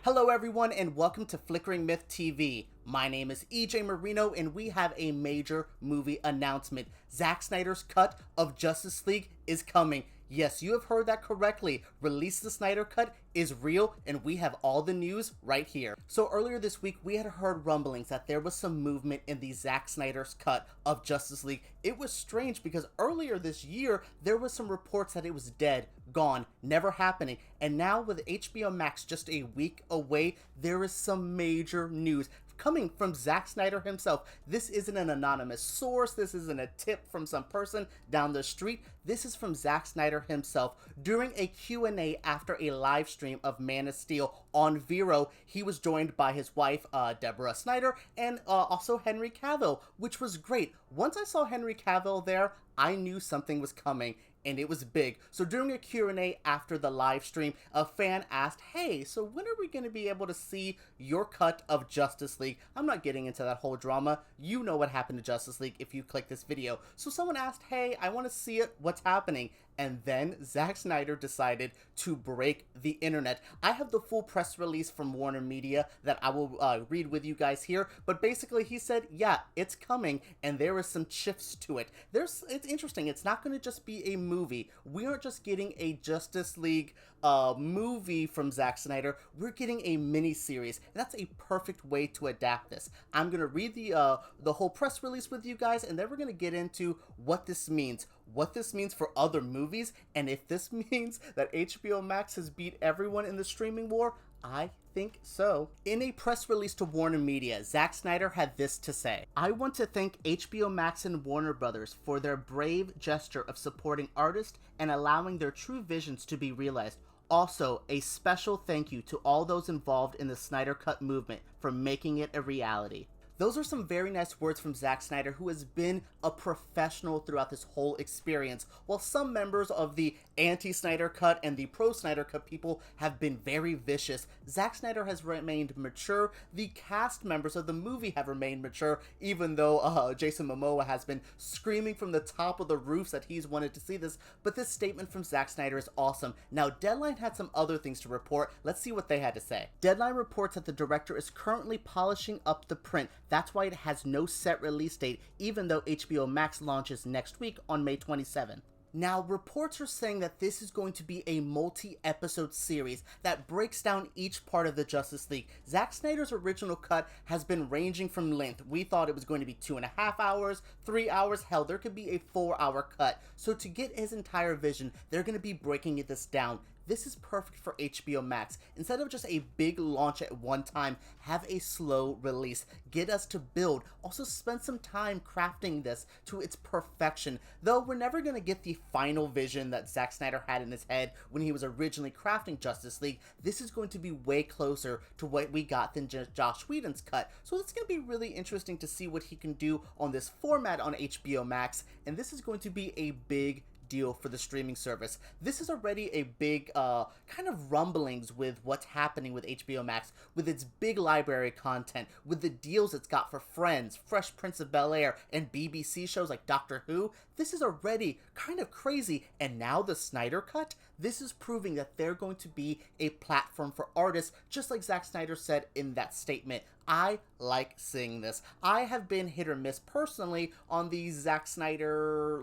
Hello everyone and welcome to Flickering Myth TV. My name is EJ Marino and we have a major movie announcement. Zack Snyder's cut of Justice League is coming. Yes, you have heard that correctly. Release the Snyder Cut is real and we have all the news right here. So earlier this week we had heard rumblings that there was some movement in the Zack Snyder's cut of Justice League. It was strange because earlier this year there was some reports that it was dead, gone, never happening. And now with HBO Max just a week away, there is some major news coming from Zack Snyder himself. This isn't an anonymous source. This isn't a tip from some person down the street. This is from Zack Snyder himself. During a Q&A after a live stream of Man of Steel on Vero, he was joined by his wife, Deborah Snyder, and also Henry Cavill, which was great. Once I saw Henry Cavill there, I knew something was coming. And it was big. So during a Q&A after the live stream, a fan asked, hey, so when are we going to be able to see your cut of Justice League? I'm not getting into that whole drama. You know what happened to Justice League if you click this video. So someone asked, hey, I want to see it. What's happening? And then Zack Snyder decided to break the internet. I have the full press release from Warner Media that I will read with you guys here. But basically he said, yeah, it's coming. And there is some shifts to it. It's interesting. It's not going to just be a movie. We aren't just getting a Justice League movie from Zack Snyder. We're getting a mini-series. And that's a perfect way to adapt this. I'm going to read the whole press release with you guys. And then we're going to get into what this means. What this means for other movies, and if this means that HBO Max has beat everyone in the streaming war. I think so. In a press release to Warner Media, Zack Snyder had this to say. I want to thank HBO Max and Warner Brothers for their brave gesture of supporting artists and allowing their true visions to be realized. Also, a special thank you to all those involved in the Snyder Cut movement for making it a reality. Those are some very nice words from Zack Snyder, who has been a professional throughout this whole experience. While some members of the anti-Snyder Cut and the pro-Snyder Cut people have been very vicious, Zack Snyder has remained mature. The cast members of the movie have remained mature, even though Jason Momoa has been screaming from the top of the roofs that he's wanted to see this. But this statement from Zack Snyder is awesome. Now, Deadline had some other things to report. Let's see what they had to say. Deadline reports that the director is currently polishing up the print. That's why it has no set release date, even though HBO Max launches next week on May 27th. Now, reports are saying that this is going to be a multi-episode series that breaks down each part of the Justice League. Zack Snyder's original cut has been ranging from length. We thought it was going to be 2.5 hours, 3 hours, hell, there could be a 4-hour cut. So to get his entire vision, they're going to be breaking this down. This is perfect for HBO Max. Instead of just a big launch at one time, have a slow release. Get us to build. Also spend some time crafting this to its perfection. Though we're never going to get the final vision that Zack Snyder had in his head when he was originally crafting Justice League, this is going to be way closer to what we got than Joss Whedon's cut. So it's going to be really interesting to see what he can do on this format on HBO Max. And this is going to be a big deal for the streaming service. This is already a big kind of rumblings with what's happening with HBO Max, with its big library content, with the deals it's got for Friends, Fresh Prince of Bel-Air, and BBC shows like Doctor Who. This is already kind of crazy, and now the Snyder Cut? This is proving that they're going to be a platform for artists, just like Zack Snyder said in that statement. I like seeing this. I have been hit or miss personally on the Zack Snyder,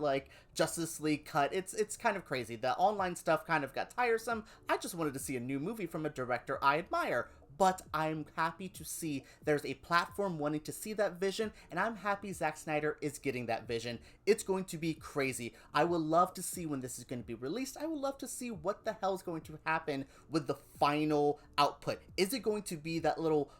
Justice League cut. It's kind of crazy. The online stuff kind of got tiresome. I just wanted to see a new movie from a director I admire. But I'm happy to see there's a platform wanting to see that vision, and I'm happy Zack Snyder is getting that vision. It's going to be crazy. I would love to see when this is going to be released. I would love to see what the hell is going to happen with the final output. Is it going to be that little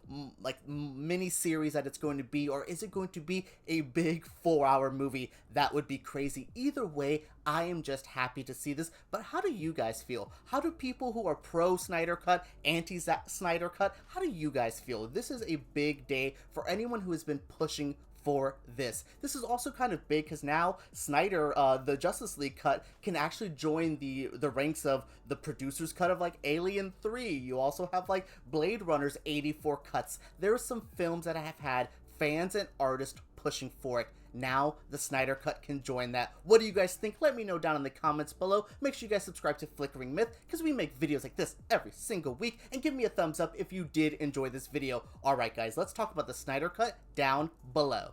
mini series that it's going to be, or is it going to be a big 4-hour movie? That would be crazy. Either way, I am just happy to see this. But how do you guys feel? How do people who are pro Snyder Cut, anti Snyder Cut, how do you guys feel? This is a big day for anyone who has been pushing for this. This is also kind of big because now Snyder, the Justice League cut, can actually join the ranks of the producer's cut of Alien 3. You also have Blade Runner's 84 cuts. There are some films that have had fans and artists pushing for it. Now the Snyder Cut can join that. What do you guys think? Let me know down in the comments below. Make sure you guys subscribe to Flickering Myth, because we make videos like this every single week, and give me a thumbs up if you did enjoy this video. Alright guys, let's talk about the Snyder Cut down below.